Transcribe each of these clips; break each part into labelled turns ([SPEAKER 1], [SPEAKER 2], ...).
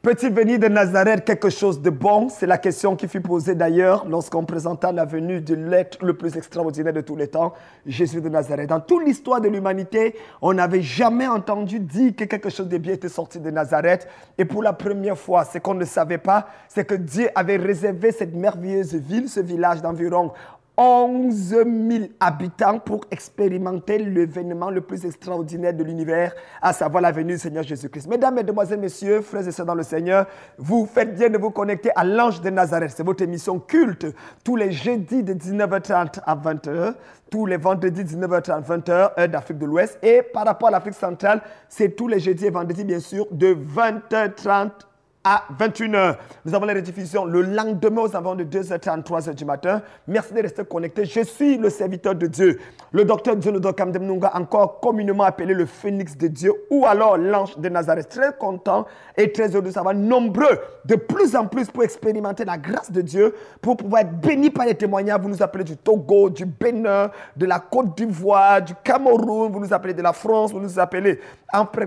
[SPEAKER 1] Peut-il venir de Nazareth quelque chose de bon? C'est la question qui fut posée d'ailleurs lorsqu'on présenta la venue de l'être le plus extraordinaire de tous les temps, Jésus de Nazareth. Dans toute l'histoire de l'humanité, on n'avait jamais entendu dire que quelque chose de bien était sorti de Nazareth. Et pour la première fois, ce qu'on ne savait pas, c'est que Dieu avait réservé cette merveilleuse ville, ce village d'environ 11 000 habitants pour expérimenter l'événement le plus extraordinaire de l'univers, à savoir la venue du Seigneur Jésus-Christ. Mesdames, Mesdemoiselles, Messieurs, frères et sœurs dans le Seigneur, vous faites bien de vous connecter à l'Ange de Nazareth. C'est votre émission culte tous les jeudis de 19h30 à 20h, tous les vendredis 19h30 20h, heure d'Afrique de l'Ouest. Et par rapport à l'Afrique centrale, c'est tous les jeudis et vendredis, bien sûr, de 20h30 à 21h. Nous avons la rediffusion le lendemain aux environs de 2h30, 3h du matin. Merci de rester connectés. Je suis le serviteur de Dieu, le docteur Djonodo Kamdem Nunga, encore communément appelé le phénix de Dieu ou alors l'ange de Nazareth. Très content et très heureux de savoir nombreux, de plus en plus pour expérimenter la grâce de Dieu, pour pouvoir être bénis par les témoignages. Vous nous appelez du Togo, du Bénin, de la Côte d'Ivoire, du Cameroun, vous nous appelez de la France, vous nous appelez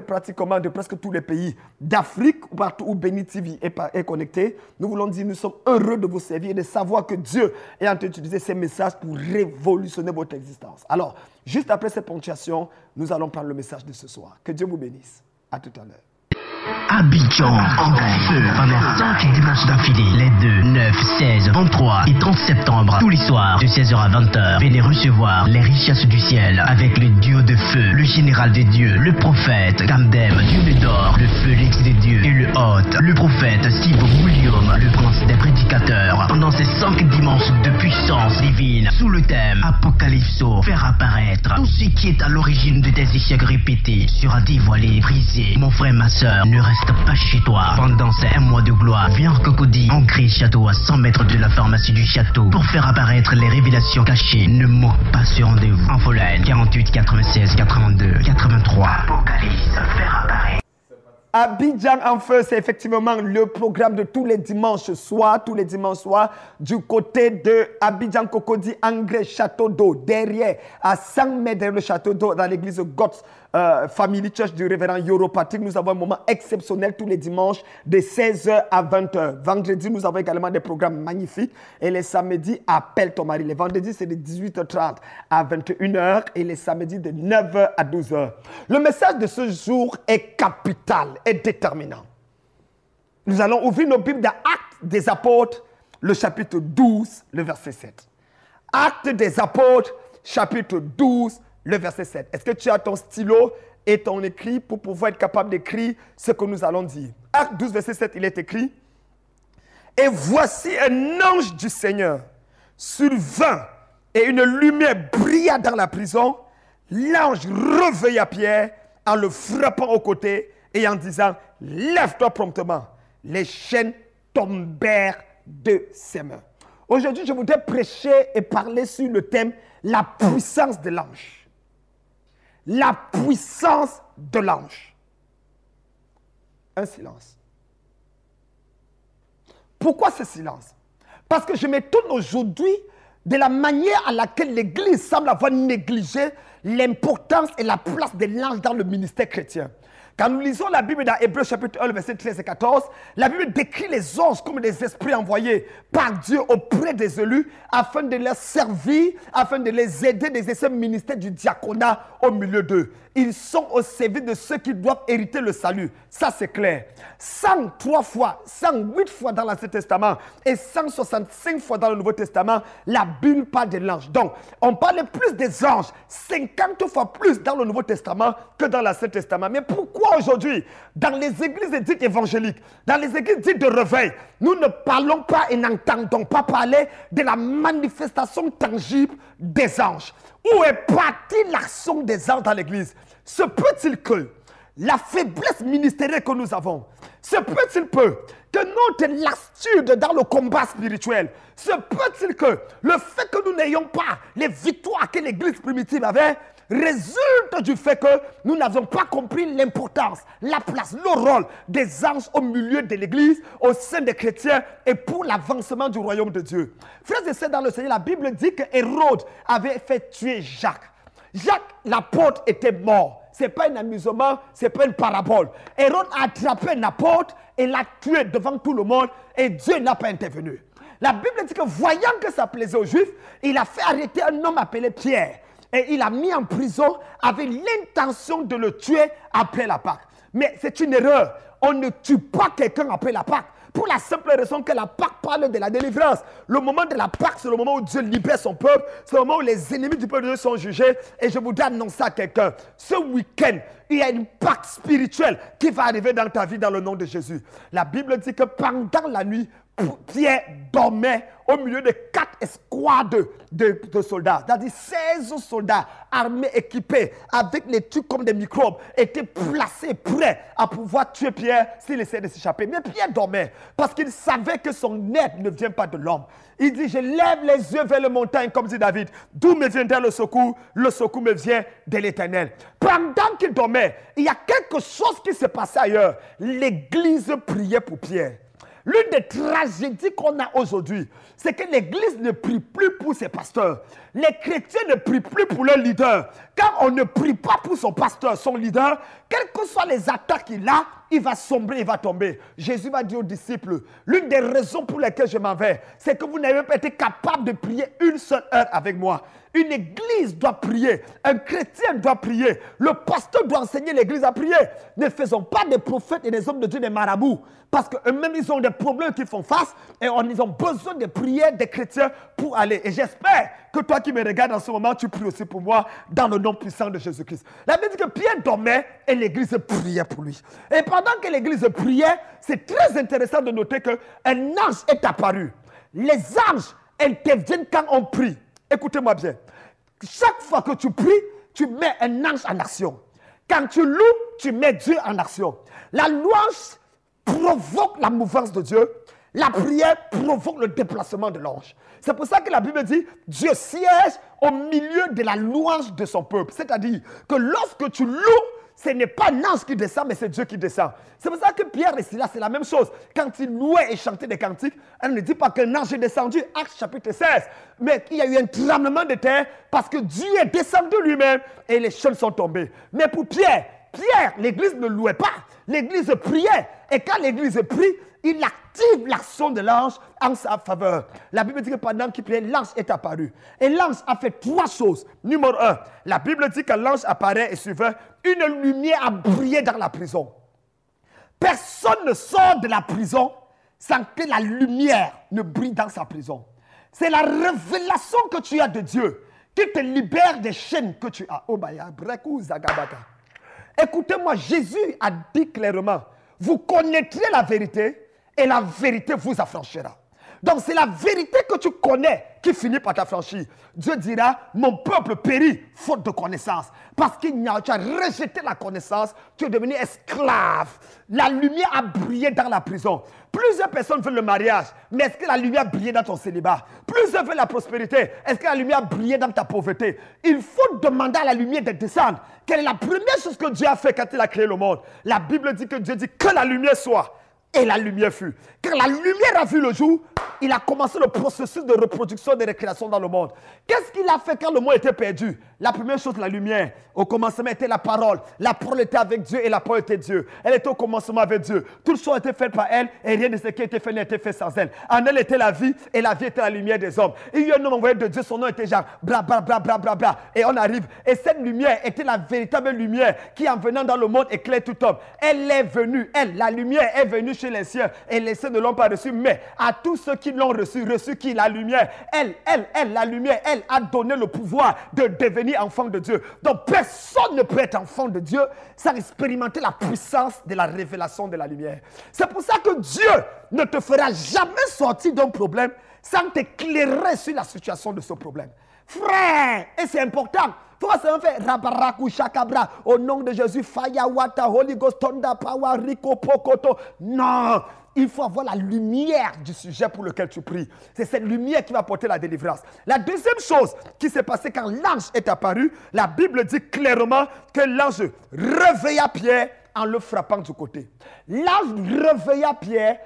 [SPEAKER 1] pratiquement de presque tous les pays d'Afrique, partout où Béni TV est connecté. Nous voulons dire, nous sommes heureux de vous servir et de savoir que Dieu est en train d'utiliser ces messages pour révolutionner votre existence. Alors, juste après cette ponctuation, nous allons prendre le message de ce soir. Que Dieu vous bénisse. À tout à l'heure.
[SPEAKER 2] Abidjan en feu pendant 5 dimanches d'affilée, les 2, 9, 16, 23 et 30 septembre, tous les soirs de 16h à 20h. Venez recevoir les richesses du ciel avec le duo de feu, le général des dieux, le prophète Kamdem, Dieu d'or, le Félix des dieux et le hôte, le prophète Steve William, le prince des prédicateurs. Pendant ces 5 dimanches de puissance divine, sous le thème Apocalypso, faire apparaître tout ce qui est à l'origine de tes échecs répétés sera dévoilé, brisé. Mon frère, ma soeur, ne reste pas chez toi. Pendant ces 1 mois de gloire, viens en Cocody, on crée château à 100 mètres de la pharmacie du château pour faire apparaître les révélations cachées. Ne manque pas ce rendez-vous. Infoline 48 96 82 83. Apocalypse, faire apparaître.
[SPEAKER 1] Abidjan en feu, c'est effectivement le programme de tous les dimanches soirs, du côté de Abidjan Cocody, Angré Château d'eau, derrière, à 100 mètres derrière le château d'eau, dans l'église God's Family Church du révérend Yoro Patrick. Nous avons un moment exceptionnel tous les dimanches de 16h à 20h. Vendredi, nous avons également des programmes magnifiques. Et les samedis, appelle ton mari. Les vendredis, c'est de 18h30 à 21h et les samedis de 9h à 12h. Le message de ce jour est capital et déterminant. Nous allons ouvrir nos Bibles dans Actes des Apôtres, le chapitre 12, le verset 7. Actes des Apôtres, chapitre 12, le verset 7. Est-ce que tu as ton stylo et ton écrit pour pouvoir être capable d'écrire ce que nous allons dire? Acte 12, verset 7, il est écrit. Et voici un ange du Seigneur survint et une lumière brilla dans la prison. L'ange réveilla Pierre en le frappant au côté et en disant, lève-toi promptement. Les chaînes tombèrent de ses mains. Aujourd'hui, je voudrais prêcher et parler sur le thème la puissance de l'ange. La puissance de l'ange. Un silence. Pourquoi ce silence? Parce que je m'étonne aujourd'hui de la manière à laquelle l'Église semble avoir négligé l'importance et la place de l'ange dans le ministère chrétien. Quand nous lisons la Bible dans Hébreux chapitre 1, verset 13 et 14, la Bible décrit les anges comme des esprits envoyés par Dieu auprès des élus afin de les servir, afin de les aider dans ce ministère du diaconat au milieu d'eux. Ils sont au service de ceux qui doivent hériter le salut. Ça, c'est clair. 103 fois, 108 fois dans l'Ancien Testament et 165 fois dans le Nouveau Testament, la Bible parle de l'ange. Donc, on parle plus des anges, 50 fois plus dans le Nouveau Testament que dans l'Ancien Testament. Mais pourquoi aujourd'hui, dans les églises dites évangéliques, dans les églises dites de réveil, nous ne parlons pas et n'entendons pas parler de la manifestation tangible des anges? Où est partie l'action des anges dans l'église? Se peut-il que la faiblesse ministérielle que nous avons, se peut-il que notre lassitude dans le combat spirituel, se peut-il que le fait que nous n'ayons pas les victoires que l'église primitive avait, résulte du fait que nous n'avons pas compris l'importance, la place, le rôle des anges au milieu de l'église, au sein des chrétiens et pour l'avancement du royaume de Dieu. Frères et sœurs dans le Seigneur, la Bible dit que Hérode avait fait tuer Jacques. Jacques, l'apôtre, était mort. ce n'est pas un amusement, ce n'est pas une parabole. Hérode a attrapé un apôtre et l'a tué devant tout le monde et Dieu n'a pas intervenu. La Bible dit que voyant que ça plaisait aux Juifs, il a fait arrêter un homme appelé Pierre. Et il l'a mis en prison avec l'intention de le tuer après la Pâque. Mais c'est une erreur. On ne tue pas quelqu'un après la Pâque. Pour la simple raison que la Pâque parle de la délivrance. Le moment de la Pâque, c'est le moment où Dieu libère son peuple. C'est le moment où les ennemis du peuple de Dieu sont jugés. Et je voudrais annoncer à quelqu'un, ce week-end, il y a une Pâque spirituelle qui va arriver dans ta vie dans le nom de Jésus. La Bible dit que pendant la nuit, Pierre dormait au milieu de 4 escouades de soldats. C'est-à-dire 16 soldats armés, équipés, avec les trucs comme des microbes, étaient placés, prêts à pouvoir tuer Pierre s'il essayait de s'échapper. Mais Pierre dormait parce qu'il savait que son aide ne vient pas de l'homme. Il dit, je lève les yeux vers les montagnes, comme dit David. D'où me viendra le secours? Le secours me vient de l'Éternel. Pendant qu'il dormait, il y a quelque chose qui se passait ailleurs. L'Église priait pour Pierre. L'une des tragédies qu'on a aujourd'hui, c'est que l'Église ne prie plus pour ses pasteurs. Les chrétiens ne prient plus pour leur leader. Quand on ne prie pas pour son pasteur, son leader, quelles que soient les attaques qu'il a, il va sombrer, il va tomber. Jésus va dire aux disciples, l'une des raisons pour lesquelles je m'en vais, c'est que vous n'avez pas été capable de prier une seule heure avec moi. Une église doit prier. Un chrétien doit prier. Le pasteur doit enseigner l'église à prier. Ne faisons pas des prophètes et des hommes de Dieu des marabouts. Parce qu'eux-mêmes, ils ont des problèmes qu'ils font face. Et ils ont besoin de prier des chrétiens pour aller. Et j'espère que toi qui me regardes en ce moment, tu pries aussi pour moi dans le nom puissant de Jésus-Christ. La Bible dit que Pierre dormait et l'église priait pour lui. Et pendant que l'église priait, c'est très intéressant de noter qu'un ange est apparu. Les anges interviennent quand on prie. Écoutez-moi bien. Chaque fois que tu pries, tu mets un ange en action. Quand tu loues, tu mets Dieu en action. La louange provoque la mouvance de Dieu. La prière provoque le déplacement de l'ange. C'est pour ça que la Bible dit, Dieu siège au milieu de la louange de son peuple. C'est-à-dire que lorsque tu loues, ce n'est pas un ange qui descend, mais c'est Dieu qui descend. C'est pour ça que Pierre et Silas, c'est la même chose. Quand ils louaient et chantaient des cantiques, elle ne dit pas qu'un ange est descendu, Actes chapitre 16. Mais il y a eu un tremblement de terre parce que Dieu est descendu lui-même et les chaînes sont tombées. Mais pour Pierre, l'église ne louait pas, l'église priait. Et quand l'église prie, il active l'action de l'ange en sa faveur. La Bible dit que pendant qu'il priait, l'ange est apparu. Et l'ange a fait 3 choses. Numéro 1, la Bible dit que l'ange apparaît et suivant, une lumière a brillé dans la prison. Personne ne sort de la prison sans que la lumière ne brille dans sa prison. C'est la révélation que tu as de Dieu qui te libère des chaînes que tu as. Écoutez-moi, Jésus a dit clairement, vous connaîtrez la vérité et la vérité vous affranchira. Donc c'est la vérité que tu connais qui finit par t'affranchir. Dieu dira, mon peuple périt faute de connaissance. Parce que tu as rejeté la connaissance, tu es devenu esclave. La lumière a brillé dans la prison. Plusieurs personnes veulent le mariage, mais est-ce que la lumière a brillé dans ton célibat? Plusieurs veulent la prospérité, est-ce que la lumière a brillé dans ta pauvreté? Il faut demander à la lumière de descendre. Quelle est la première chose que Dieu a fait quand il a créé le monde? La Bible dit que Dieu dit que la lumière soit. Et la lumière fut. Quand la lumière a vu le jour, il a commencé le processus de reproduction et de récréation dans le monde. Qu'est-ce qu'il a fait quand le monde était perdu? La première chose, la lumière. Au commencement était la parole. La parole était avec Dieu et la parole était Dieu. Elle était au commencement avec Dieu. Toutes choses étaient faites par elle et rien de ce qui était fait n'était fait sans elle. En elle était la vie et la vie était la lumière des hommes. Et il y a un homme envoyé de Dieu, son nom était Jean. Bla bla bla bla bla bla. Et on arrive. Et cette lumière était la véritable lumière qui en venant dans le monde éclaire tout homme. Elle est venue, la lumière est venue chez les siens et les siens ne l'ont pas reçu, mais à tous ceux qui l'ont reçu qui? La lumière. La lumière, elle a donné le pouvoir de devenir enfant de Dieu. Donc personne ne peut être enfant de Dieu sans expérimenter la puissance de la révélation de la lumière. C'est pour ça que Dieu ne te fera jamais sortir d'un problème sans t'éclairer sur la situation de ce problème. Frère, et c'est important. Il faut seulement faire Rabaraku Shakabra au nom de Jésus, Fayawata, Holy Ghost, Tonda, Power, Rico, Pokoto. Non, il faut avoir la lumière du sujet pour lequel tu pries. C'est cette lumière qui va porter la délivrance. La deuxième chose qui s'est passée quand l'ange est apparu, la Bible dit clairement que l'ange réveilla Pierre en le frappant du côté. L'ange réveilla Pierre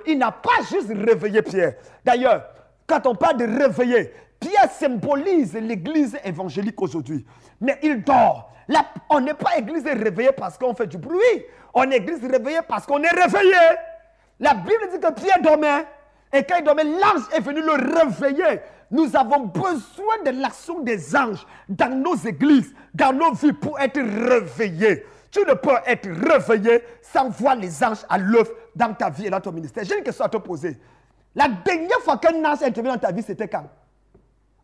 [SPEAKER 1] il n'a pas juste réveillé Pierre. D'ailleurs, quand on parle de réveiller, Pierre lumière symbolise l'église évangélique aujourd'hui. Mais il dort. Là, on n'est pas église réveillée parce qu'on fait du bruit. On est église réveillée parce qu'on est réveillé. La Bible dit que Pierre dormait. Et quand il dormait, l'ange est venu le réveiller. Nous avons besoin de l'action des anges dans nos églises, dans nos vies pour être réveillés. Tu ne peux être réveillé sans voir les anges à l'œuvre dans ta vie et dans ton ministère. J'ai une question à te poser. La dernière fois qu'un ange est intervenu dans ta vie, c'était quand?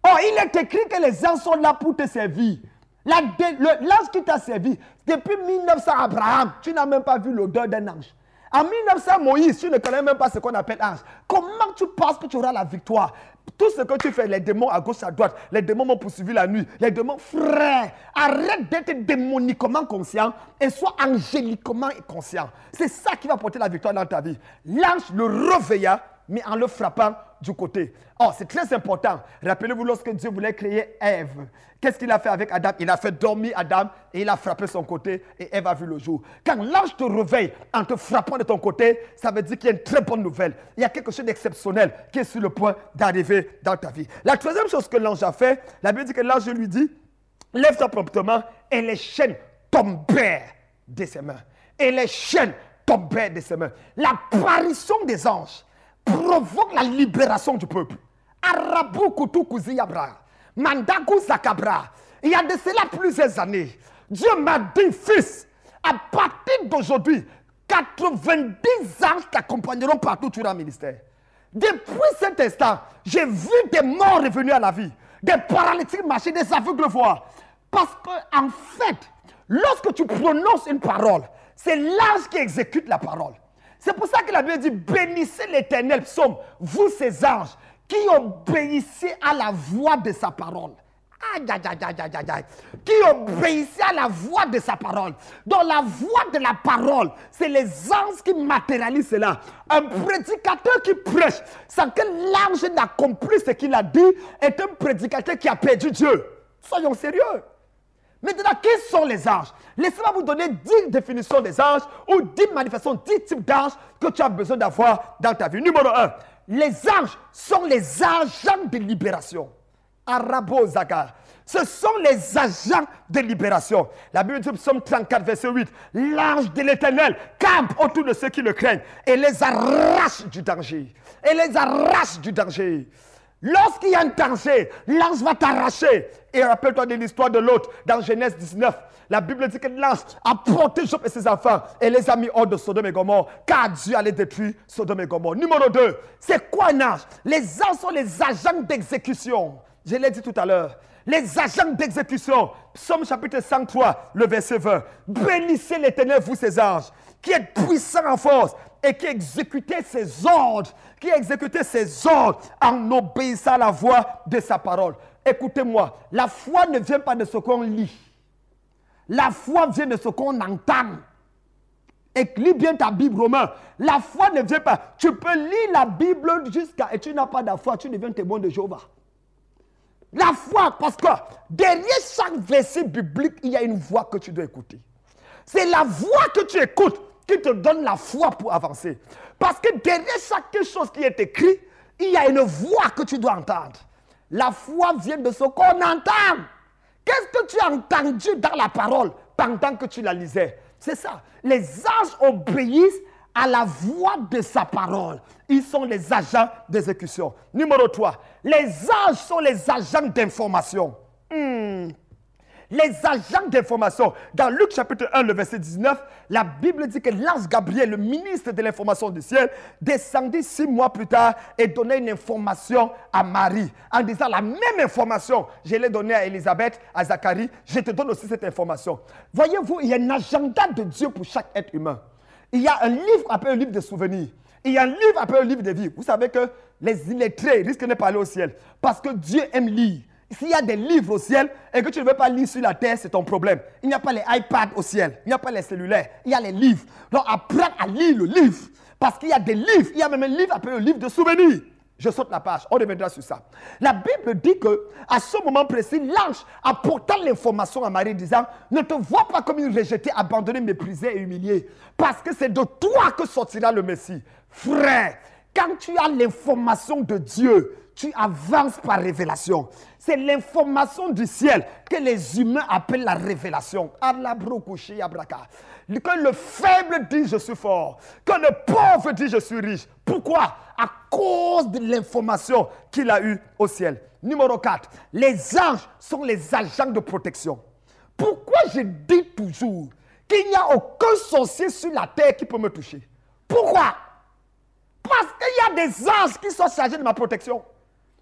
[SPEAKER 1] Oh, il est écrit que les anges sont là pour te servir. L'ange qui t'a servi, depuis 1900 Abraham, tu n'as même pas vu l'odeur d'un ange. En 1900 Moïse, tu ne connais même pas ce qu'on appelle ange. Comment tu penses que tu auras la victoire? Tout ce que tu fais, les démons à gauche, à droite, les démons m'ont poursuivi la nuit, les démons, frère, arrête d'être démoniquement conscient et sois angéliquement conscient. C'est ça qui va porter la victoire dans ta vie. L'ange le réveilla, mais en le frappant du côté. Oh, c'est très important. Rappelez-vous lorsque Dieu voulait créer Ève. Qu'est-ce qu'il a fait avec Adam? Il a fait dormir Adam et il a frappé son côté et Ève a vu le jour. Quand l'ange te réveille en te frappant de ton côté, ça veut dire qu'il y a une très bonne nouvelle. Il y a quelque chose d'exceptionnel qui est sur le point d'arriver dans ta vie. La troisième chose que l'ange a fait, la Bible dit que l'ange lui dit, lève-toi promptement et les chaînes tombèrent de ses mains. Et les chaînes tombèrent de ses mains. L'apparition des anges provoque la libération du peuple. Arabu Koutou Kouziyabra, Mandakou Zakabra. Il y a de cela plusieurs années. Dieu m'a dit, fils, à partir d'aujourd'hui, 90 anges t'accompagneront partout sur un ministère. Depuis cet instant, j'ai vu des morts revenus à la vie, des paralytiques marcher, des aveugles voir. Parce qu'en fait, lorsque tu prononces une parole, c'est l'ange qui exécute la parole. C'est pour ça que la Bible dit, bénissez l'Éternel, psaume, vous ces anges, qui obéissez à la voix de sa parole. Aïe, aïe, aïe, aïe, aïe, aïe. Qui obéissez à la voix de sa parole. Donc la voix de la parole, c'est les anges qui matérialisent cela. Un prédicateur qui prêche sans que l'ange n'accomplisse ce qu'il a dit est un prédicateur qui a perdu Dieu. Soyons sérieux. Maintenant, qui sont les anges? Laissez-moi vous donner 10 définitions des anges ou 10 manifestations, 10 types d'anges que tu as besoin d'avoir dans ta vie. Numéro 1, les anges sont les agents de libération. Arabo Zagar. Ce sont les agents de libération. La Bible dit, Psaume 34, verset 8, l'ange de l'Éternel campe autour de ceux qui le craignent et les arrache du danger. Et les arrache du danger. Lorsqu'il y a un danger, l'ange va t'arracher. Et rappelle-toi de l'histoire de l'autre dans Genèse 19. La Bible dit que l'ange a porté Job et ses enfants et les a mis hors de Sodome et Gomorrhe, car Dieu allait détruire Sodome et Gomorrhe. Numéro 2, c'est quoi un ange? Les anges sont les agents d'exécution. Je l'ai dit tout à l'heure. Les agents d'exécution. Psaume chapitre 103, le verset 20. Bénissez l'Éternel, vous ses anges, qui êtes puissants en force et qui exécutez ses ordres, en obéissant à la voix de sa parole. Écoutez-moi, la foi ne vient pas de ce qu'on lit. La foi vient de ce qu'on entend. Et lis bien ta Bible, Romain. La foi ne vient pas. Tu peux lire la Bible jusqu'à... Et tu n'as pas de foi, tu deviens témoin de Jéhovah. La foi, parce que derrière chaque verset biblique, il y a une voix que tu dois écouter. C'est la voix que tu écoutes qui te donne la foi pour avancer. Parce que derrière chaque chose qui est écrit, il y a une voix que tu dois entendre. La foi vient de ce qu'on entend. Qu'est-ce que tu as entendu dans la parole pendant que tu la lisais? C'est ça. Les anges obéissent à la voix de sa parole. Ils sont les agents d'exécution. Numéro 3. Les anges sont les agents d'information. Les agents d'information. Dans Luc chapitre 1, le verset 19, la Bible dit que l'ange Gabriel, le ministre de l'information du ciel, descendit 6 mois plus tard et donnait une information à Marie. En disant la même information, je l'ai donnée à Élisabeth, à Zacharie, je te donne aussi cette information. Voyez-vous, il y a un agenda de Dieu pour chaque être humain. Il y a un livre appelé le livre de souvenirs. Il y a un livre appelé le livre de vie. Vous savez que les illettrés risquent de ne pas aller au ciel. Parce que Dieu aime lire. S'il y a des livres au ciel et que tu ne veux pas lire sur la terre, c'est ton problème. Il n'y a pas les iPads au ciel. Il n'y a pas les cellulaires. Il y a les livres. Donc apprends à lire le livre. Parce qu'il y a des livres. Il y a même un livre appelé le livre de souvenirs. Je saute la page. On reviendra sur ça. La Bible dit qu'à ce moment précis, l'ange apportant l'information à Marie disant, ne te vois pas comme une rejetée, abandonnée, méprisée et humiliée. Parce que c'est de toi que sortira le Messie. Frère, quand tu as l'information de Dieu, tu avances par révélation. C'est l'information du ciel que les humains appellent la révélation. Que le faible dit je suis fort, que le pauvre dit je suis riche. Pourquoi? À cause de l'information qu'il a eue au ciel. Numéro 4, les anges sont les agents de protection. Pourquoi je dis toujours qu'il n'y a aucun sorcier sur la terre qui peut me toucher? Pourquoi? Parce qu'il y a des anges qui sont chargés de ma protection.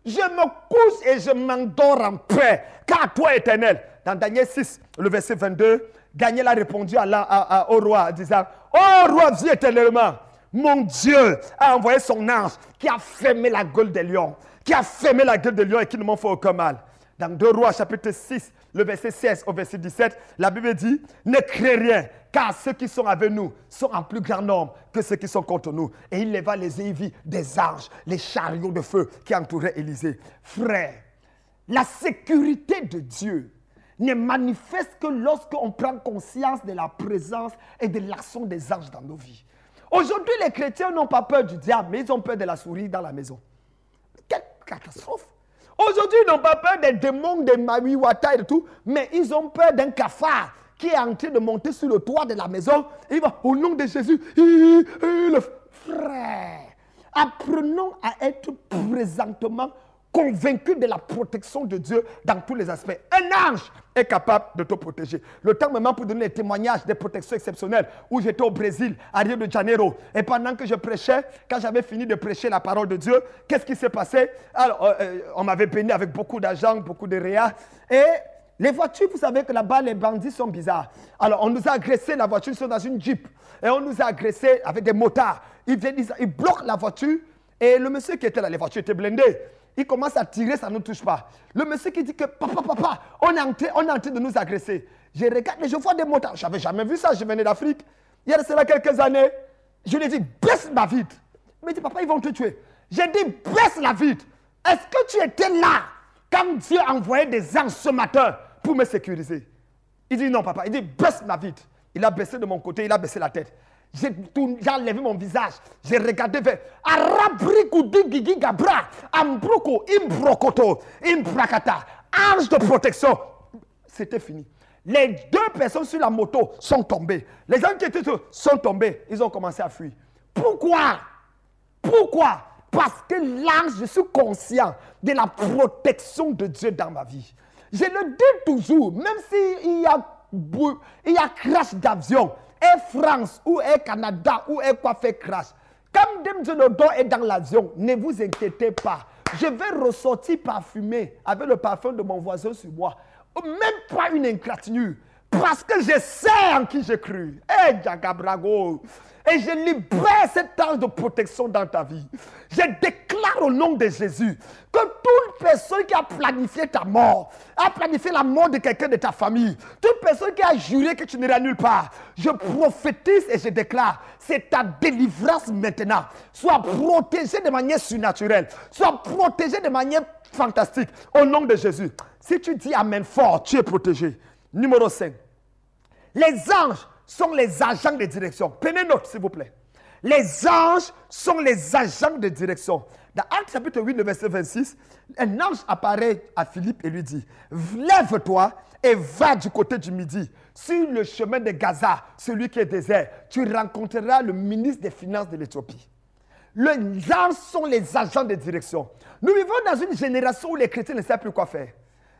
[SPEAKER 1] Je me couche et je m'endors en paix, car toi, Éternel, dans Daniel 6, le verset 22, Daniel a répondu au roi en disant, « Oh roi, vis éternellement, mon Dieu a envoyé son ange qui a fermé la gueule des lions, qui a fermé la gueule des lions et qui ne m'ont fait aucun mal. » Dans 2 Rois, chapitre 6, le verset 16 au verset 17, la Bible dit, « Ne crée rien, car ceux qui sont avec nous sont en plus grand nombre que ceux qui sont contre nous. » Et il leva les yeux, il vit des anges, les chariots de feu qui entouraient Élisée. Frère, la sécurité de Dieu ne manifeste que lorsqu'on prend conscience de la présence et de l'action des anges dans nos vies. Aujourd'hui, les chrétiens n'ont pas peur du diable, mais ils ont peur de la souris dans la maison. Quelle catastrophe! Aujourd'hui, ils n'ont pas peur des démons, des mawiwata et tout, mais ils ont peur d'un cafard qui est en train de monter sur le toit de la maison. Et il va, au nom de Jésus, le frère, apprenons à être présentement convaincus de la protection de Dieu dans tous les aspects. Un ange est capable de te protéger. Le temps maintenant pour donner les témoignages des protections exceptionnelles où j'étais au Brésil, à Rio de Janeiro. Et pendant que je prêchais, quand j'avais fini de prêcher la parole de Dieu, qu'est-ce qui s'est passé? Alors, on m'avait béni avec beaucoup d'argent, beaucoup de réa. Et les voitures, vous savez que là-bas, les bandits sont bizarres. Alors, on nous a agressé, la voiture, ils sont dans une Jeep. Et on nous a agressé avec des motards. Ils bloquent la voiture. Et le monsieur qui était là, les voitures étaient blindées. Il commence à tirer, ça ne nous touche pas. Le monsieur qui dit que papa, on est en train de nous agresser. Je regarde et je vois des motards. Je n'avais jamais vu ça, je venais d'Afrique. Il y a cela quelques années. Je lui ai dit, baisse la vitre. Il me dit, papa, ils vont te tuer. J'ai dit, baisse la vitre. Est-ce que tu étais là quand Dieu a envoyé des anges ce matin pour me sécuriser? Il dit, non, papa. Il dit, baisse la vitre. Il a baissé de mon côté, il a baissé la tête. J'ai enlevé mon visage. J'ai regardé vers Arabrikoudi Gabra, Ambroko, Imbrokoto, Imbrakata, ange de protection. C'était fini. Les deux personnes sur la moto sont tombées. Les gens qui étaient sont tombés. Ils ont commencé à fuir. Pourquoi? Pourquoi? Parce que l'ange, je suis conscient de la protection de Dieu dans ma vie. Je le dis toujours, même s'il y a crash d'avion, Air France ou Air Canada ou Air quoi fait crash. Quand Demzenodo est dans l'avion, ne vous inquiétez pas. Je vais ressortir parfumé avec le parfum de mon voisin sur moi. Même pas une égratignure. Parce que je sais en qui j'ai cru. Jagabrago. Et je libère cet ange de protection dans ta vie. Je déclare au nom de Jésus que toute personne qui a planifié ta mort, a planifié la mort de quelqu'un de ta famille, toute personne qui a juré que tu n'iras nulle part, je prophétise et je déclare, c'est ta délivrance maintenant. Sois protégé de manière surnaturelle. Sois protégé de manière fantastique. Au nom de Jésus. Si tu dis Amen fort, tu es protégé. Numéro 5. Les anges sont les agents de direction. Prenez note, s'il vous plaît. Les anges sont les agents de direction. Dans Actes chapitre 8, le verset 26, un ange apparaît à Philippe et lui dit, lève-toi et va du côté du midi. Sur le chemin de Gaza, celui qui est désert, tu rencontreras le ministre des Finances de l'Éthiopie. Les anges sont les agents de direction. Nous vivons dans une génération où les chrétiens ne savent plus quoi faire.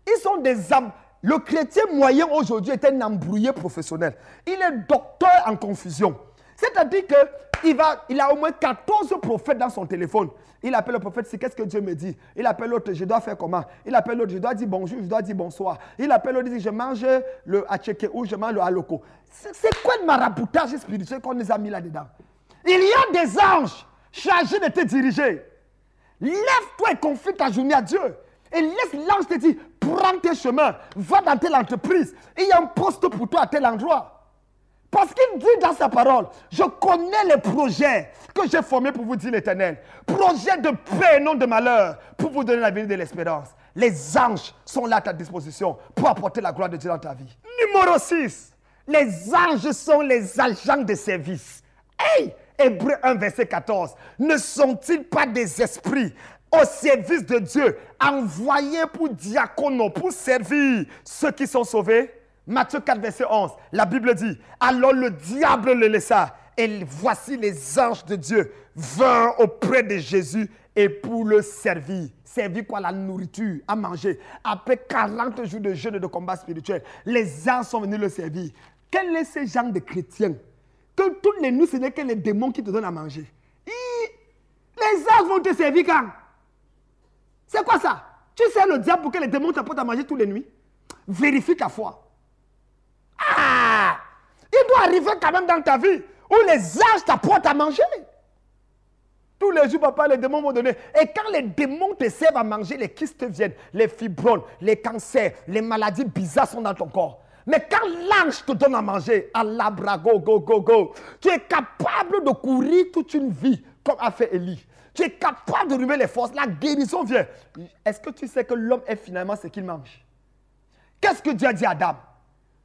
[SPEAKER 1] Ils sont des âmes. Le chrétien moyen aujourd'hui est un embrouillé professionnel. Il est docteur en confusion. C'est-à-dire qu'il a au moins 14 prophètes dans son téléphone. Il appelle le prophète, c'est qu'est-ce que Dieu me dit? Il appelle l'autre, je dois faire comment? Il appelle l'autre, je dois dire bonjour, je dois dire bonsoir. Il appelle l'autre, il dit, je mange le hacheke ou je mange le haloko. C'est quoi le maraboutage spirituel qu'on nous a mis là-dedans? Il y a des anges chargés de te diriger. Lève-toi et confie ta journée à Dieu. Et laisse l'ange te dire, prends tes chemins, va dans telle entreprise. Il y a un poste pour toi à tel endroit. Parce qu'il dit dans sa parole, je connais les projets que j'ai formés pour vous, dire l'Éternel. Projets de paix et non de malheur, pour vous donner la vie de l'espérance. Les anges sont là à ta disposition pour apporter la gloire de Dieu dans ta vie. Numéro 6, les anges sont les agents de service. Hey! Hébreux 1, verset 14. Ne sont-ils pas des esprits au service de Dieu, envoyés pour diacono, pour servir ceux qui sont sauvés? Matthieu 4, verset 11. La Bible dit, alors le diable le laissa. Et voici les anges de Dieu vinrent auprès de Jésus et pour le servir. Servir quoi? La nourriture, à manger. Après 40 jours de jeûne et de combat spirituel, les anges sont venus le servir. Quel est ce genre de chrétien? Que toutes les nuits, ce n'est que les démons qui te donnent à manger. Les anges vont te servir quand? C'est quoi ça? Tu sais le diable pour que les démons t'apportent à manger toutes les nuits? Vérifie ta foi. Ah! Il doit arriver quand même dans ta vie où les anges t'apportent à manger. Tous les jours, papa, les démons vont donner. Et quand les démons te servent à manger, les kystes viennent, les fibromes, les cancers, les maladies bizarres sont dans ton corps. Mais quand l'ange te donne à manger, Allah, brago, go, go, go, tu es capable de courir toute une vie, comme a fait Élie. Tu es capable de remuer les forces, la guérison vient. Est-ce que tu sais que l'homme est finalement ce qu'il mange? Qu'est-ce que Dieu a dit à Adam?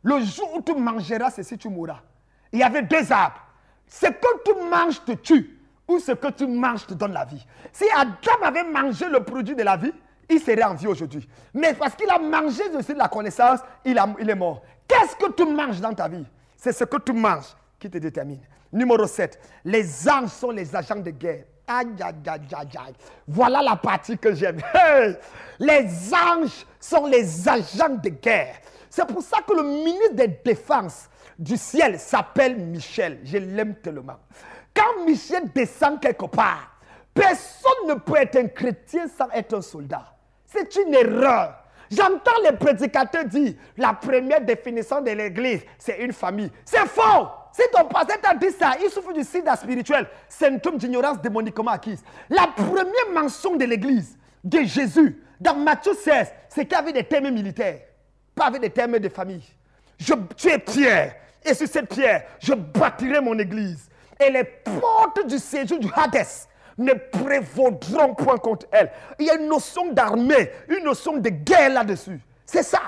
[SPEAKER 1] Le jour où tu mangeras, c'est si tu mourras. Il y avait deux arbres. Ce que tu manges te tue, ou ce que tu manges te donne la vie. Si Adam avait mangé le produit de la vie, il serait en vie aujourd'hui. Mais parce qu'il a mangé de la connaissance, il est mort. Qu'est-ce que tu manges dans ta vie? C'est ce que tu manges qui te détermine. Numéro 7. Les anges sont les agents de guerre. Aïe, aïe, aïe, aïe, aïe. Voilà la partie que j'aime. Hey! Les anges sont les agents de guerre. C'est pour ça que le ministre des Défenses du ciel s'appelle Michel. Je l'aime tellement. Quand Michel descend quelque part, personne ne peut être un chrétien sans être un soldat. C'est une erreur. J'entends les prédicateurs dire la première définition de l'église, c'est une famille. C'est faux. Si ton pasteur t'a dit ça, il souffre du sida spirituel, symptôme d'ignorance démoniquement acquise. La première mention de l'église, de Jésus, dans Matthieu 16, c'est qu'il y avait des termes militaires, pas avec des termes de famille. Tu es pierre, et sur cette pierre, je bâtirai mon église. Et les portes du séjour du Hadès ne prévaudront point contre elle. Il y a une notion d'armée, une notion de guerre là-dessus. C'est ça.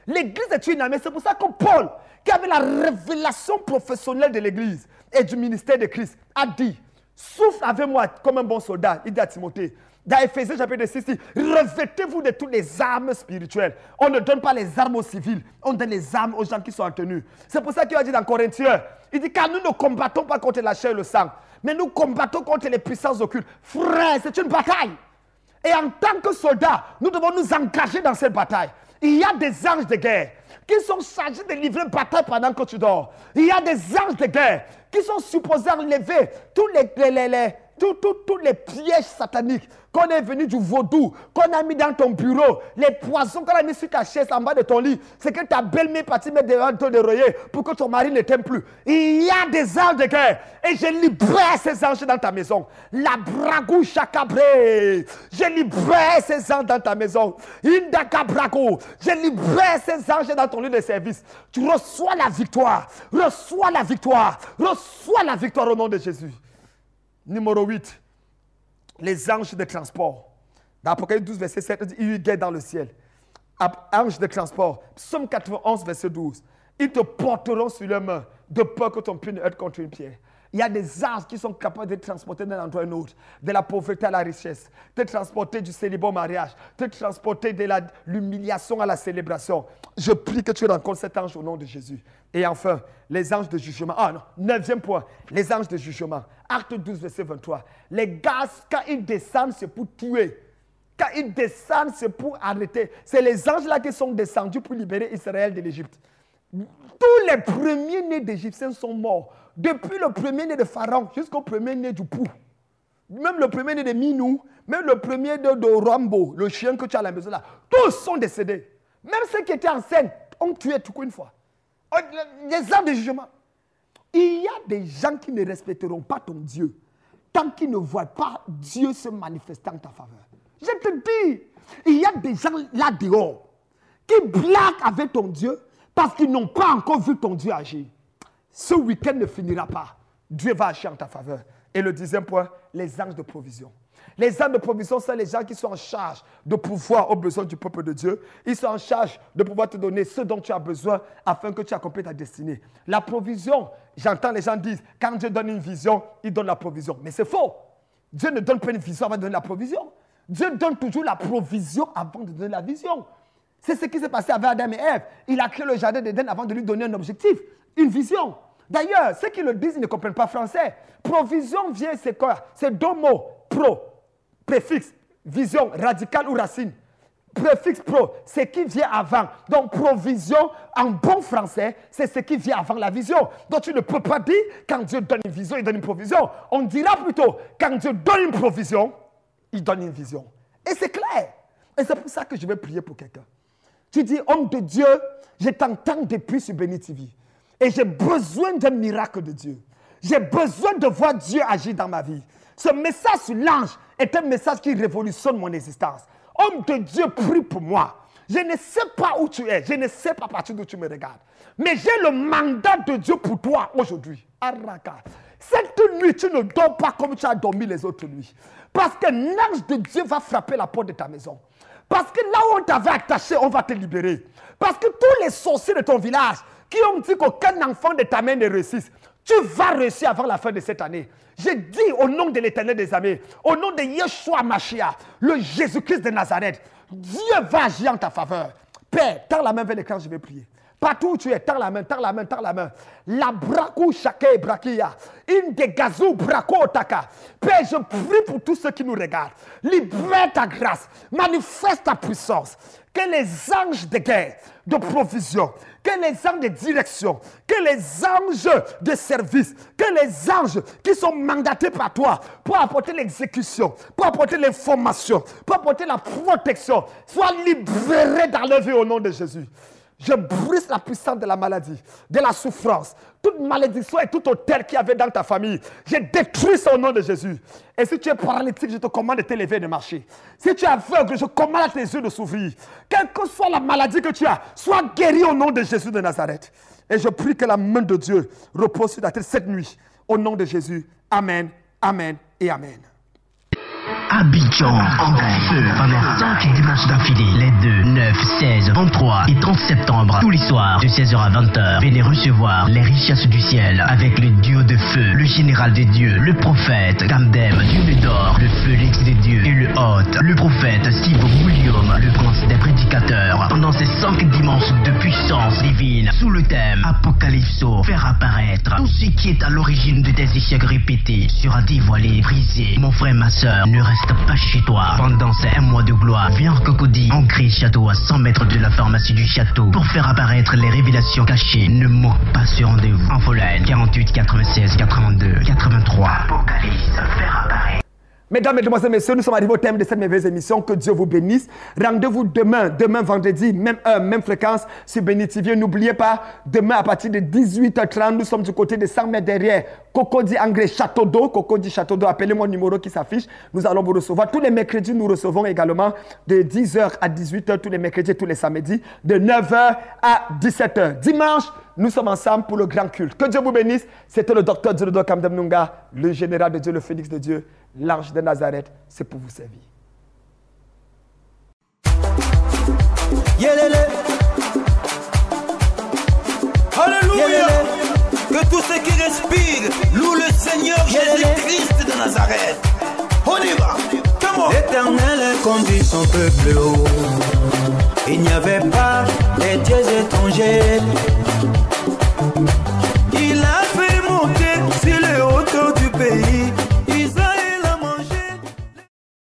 [SPEAKER 1] L'église est une armée. C'est pour ça que Paul, qui avait la révélation professionnelle de l'église et du ministère de Christ, a dit, souffle avec moi comme un bon soldat. Il dit à Timothée, dans Éphésiens chapitre 6, revêtez-vous de toutes les armes spirituelles. On ne donne pas les armes aux civils, on donne les armes aux gens qui sont en tenue. C'est pour ça qu'il a dit dans Corinthiens, il dit, car nous ne combattons pas contre la chair et le sang, mais nous combattons contre les puissances occultes. Frère, c'est une bataille. Et en tant que soldats, nous devons nous engager dans cette bataille. Il y a des anges de guerre qui sont chargés de livrer bataille pendant que tu dors. Il y a des anges de guerre qui sont supposés enlever tous les pièges sataniques qu'on est venu du vaudou, qu'on a mis dans ton bureau, les poisons qu'on a mis sur ta chaise en bas de ton lit, c'est que ta belle-mère est partie mettre devant ton oreiller pour que ton mari ne t'aime plus. Il y a des anges de guerre et je libère ces anges dans ta maison. La bragou chakabré, je libère ces anges dans ta maison. Indaka bragou, je libère ces anges dans ton lieu de service. Tu reçois la victoire, reçois la victoire, reçois la victoire au nom de Jésus. Numéro 8, les anges de transport. Dans Apocalypse 12, verset 7, il dit, il y guette dans le ciel. Anges de transport. Psaume 91, verset 12. Ils te porteront sur leurs mains, de peur que ton pied ne heurte contre une pierre. Il y a des anges qui sont capables de te transporter d'un endroit à un autre, de la pauvreté à la richesse, de te transporter du célibat au mariage, de te transporter de l'humiliation à la célébration. Je prie que tu rencontres cet ange au nom de Jésus. Et enfin, les anges de jugement. Ah non, 9e point, les anges de jugement. Acte 12, verset 23. Les gars, quand ils descendent, c'est pour tuer. Quand ils descendent, c'est pour arrêter. C'est les anges-là qui sont descendus pour libérer Israël de l'Égypte. Tous les premiers-nés d'Égyptiens sont morts. Depuis le premier-né de Pharaon jusqu'au premier-né du pou. Même le premier-né de Minou, même le premier de Rambo, le chien que tu as à la maison là, tous sont décédés. Même ceux qui étaient en scène ont tué tout une fois. Les anges de jugement. Il y a des gens qui ne respecteront pas ton Dieu tant qu'ils ne voient pas Dieu se manifestant en ta faveur. Je te dis, il y a des gens là dehors qui blaguent avec ton Dieu parce qu'ils n'ont pas encore vu ton Dieu agir. Ce week-end ne finira pas. Dieu va agir en ta faveur. Et le 10e point, les anges de provision. Les anges de provision, c'est les gens qui sont en charge de pouvoir aux besoins du peuple de Dieu. Ils sont en charge de pouvoir te donner ce dont tu as besoin afin que tu accomplisses ta destinée. La provision, j'entends les gens dire, quand Dieu donne une vision, il donne la provision. Mais c'est faux. Dieu ne donne pas une vision avant de donner la provision. Dieu donne toujours la provision avant de donner la vision. C'est ce qui s'est passé avec Adam et Ève. Il a créé le jardin d'Éden avant de lui donner un objectif, une vision. D'ailleurs, ceux qui le disent, ils ne comprennent pas français. Provision vient, c'est quoi? C'est deux mots. Pro, préfixe, vision, radical ou racine. Préfixe pro, c'est qui vient avant. Donc, provision, en bon français, c'est ce qui vient avant la vision. Donc, tu ne peux pas dire, quand Dieu donne une vision, il donne une provision. On dira plutôt, quand Dieu donne une provision, il donne une vision. Et c'est clair. Et c'est pour ça que je vais prier pour quelqu'un. Tu dis, homme de Dieu, je t'entends depuis sur Béni TV. Et j'ai besoin d'un miracle de Dieu. J'ai besoin de voir Dieu agir dans ma vie. Ce message sur l'ange est un message qui révolutionne mon existence. Homme de Dieu, prie pour moi. Je ne sais pas où tu es. Je ne sais pas à partir d'où tu me regardes. Mais j'ai le mandat de Dieu pour toi aujourd'hui. Araka. Cette nuit, tu ne dors pas comme tu as dormi les autres nuits. Parce que l'ange de Dieu va frapper la porte de ta maison. Parce que là où on t'avait attaché, on va te libérer. Parce que tous les sorciers de ton village qui ont dit qu'aucun enfant de ta main ne réussisse, tu vas réussir avant la fin de cette année. Je dis au nom de l'Éternel des armées, au nom de Yeshua Mashiach, le Jésus-Christ de Nazareth, Dieu va agir en ta faveur. Père, tends la main vers l'écran, je vais prier. Partout où tu es, tends la main, tends la main, tends la main. La brakou shake brakia. In de gazou brako otaka. Père, je prie pour tous ceux qui nous regardent. Libère ta grâce. Manifeste ta puissance. Que les anges de guerre, de provision, que les anges de direction, que les anges de service, que les anges qui sont mandatés par toi pour apporter l'exécution, pour apporter l'information, pour apporter la protection, soient libérés dans leur vie au nom de Jésus. Je brise la puissance de la maladie, de la souffrance, toute malédiction et tout autel qu'il y avait dans ta famille. Je détruis ça au nom de Jésus. Et si tu es paralytique, je te commande de te lever et de marcher. Si tu es aveugle, je commande à tes yeux de s'ouvrir. Quelle que soit la maladie que tu as, sois guéri au nom de Jésus de Nazareth. Et je prie que la main de Dieu repose sur ta tête cette nuit. Au nom de Jésus. Amen, amen et amen.
[SPEAKER 2] Abidjan en feu pendant 5 dimanches d'affilée, les 2, 9, 16, 23 et 30 septembre, tous les soirs de 16h à 20h. Venez recevoir les richesses du ciel avec le duo de feu, le général des dieux, le prophète Kamdem, Dieu d'or, le Félix des dieux et le hôte, le prophète Steve William, le prince des prédicateurs. Pendant ces 5 dimanches de puissance divine, sous le thème Apocalypso, faire apparaître tout ce qui est à l'origine de tes échecs répétés sera dévoilé, brisé. Mon frère, ma soeur, ne reste pas chez toi. Pendant ces 1 mois de gloire, viens en Cocody, on crée château à 100 mètres de la pharmacie du château pour faire apparaître les révélations cachées. Ne manque pas ce rendez-vous. Infoline 48 96 82 83. Apocalypse, faire apparaître.
[SPEAKER 1] Mesdames, Mesdemoiselles, Messieurs, nous sommes arrivés au thème de cette merveilleuse émission. Que Dieu vous bénisse. Rendez-vous demain vendredi, même heure, même fréquence sur Béni TV. N'oubliez pas, demain à partir de 18h30, nous sommes du côté de 100 mètres derrière Cocody Engrais Château d'eau. Cocody Château d'eau, appelez mon numéro qui s'affiche. Nous allons vous recevoir. Tous les mercredis, nous recevons également de 10h à 18h, tous les mercredis et tous les samedis, de 9h à 17h. Dimanche, nous sommes ensemble pour le grand culte. Que Dieu vous bénisse. C'était le docteur Djododo Kamdem Nunga, le général de Dieu, le Félix de Dieu, l'ange de Nazareth. C'est pour vous servir.
[SPEAKER 3] Yélélé. Alléluia. Yélélé. Que tous ceux qui respirent louent le Seigneur Jésus-Christ de Nazareth. On y va. L'Éternel conduit son peuple haut. Il n'y avait pas des dieux étrangers.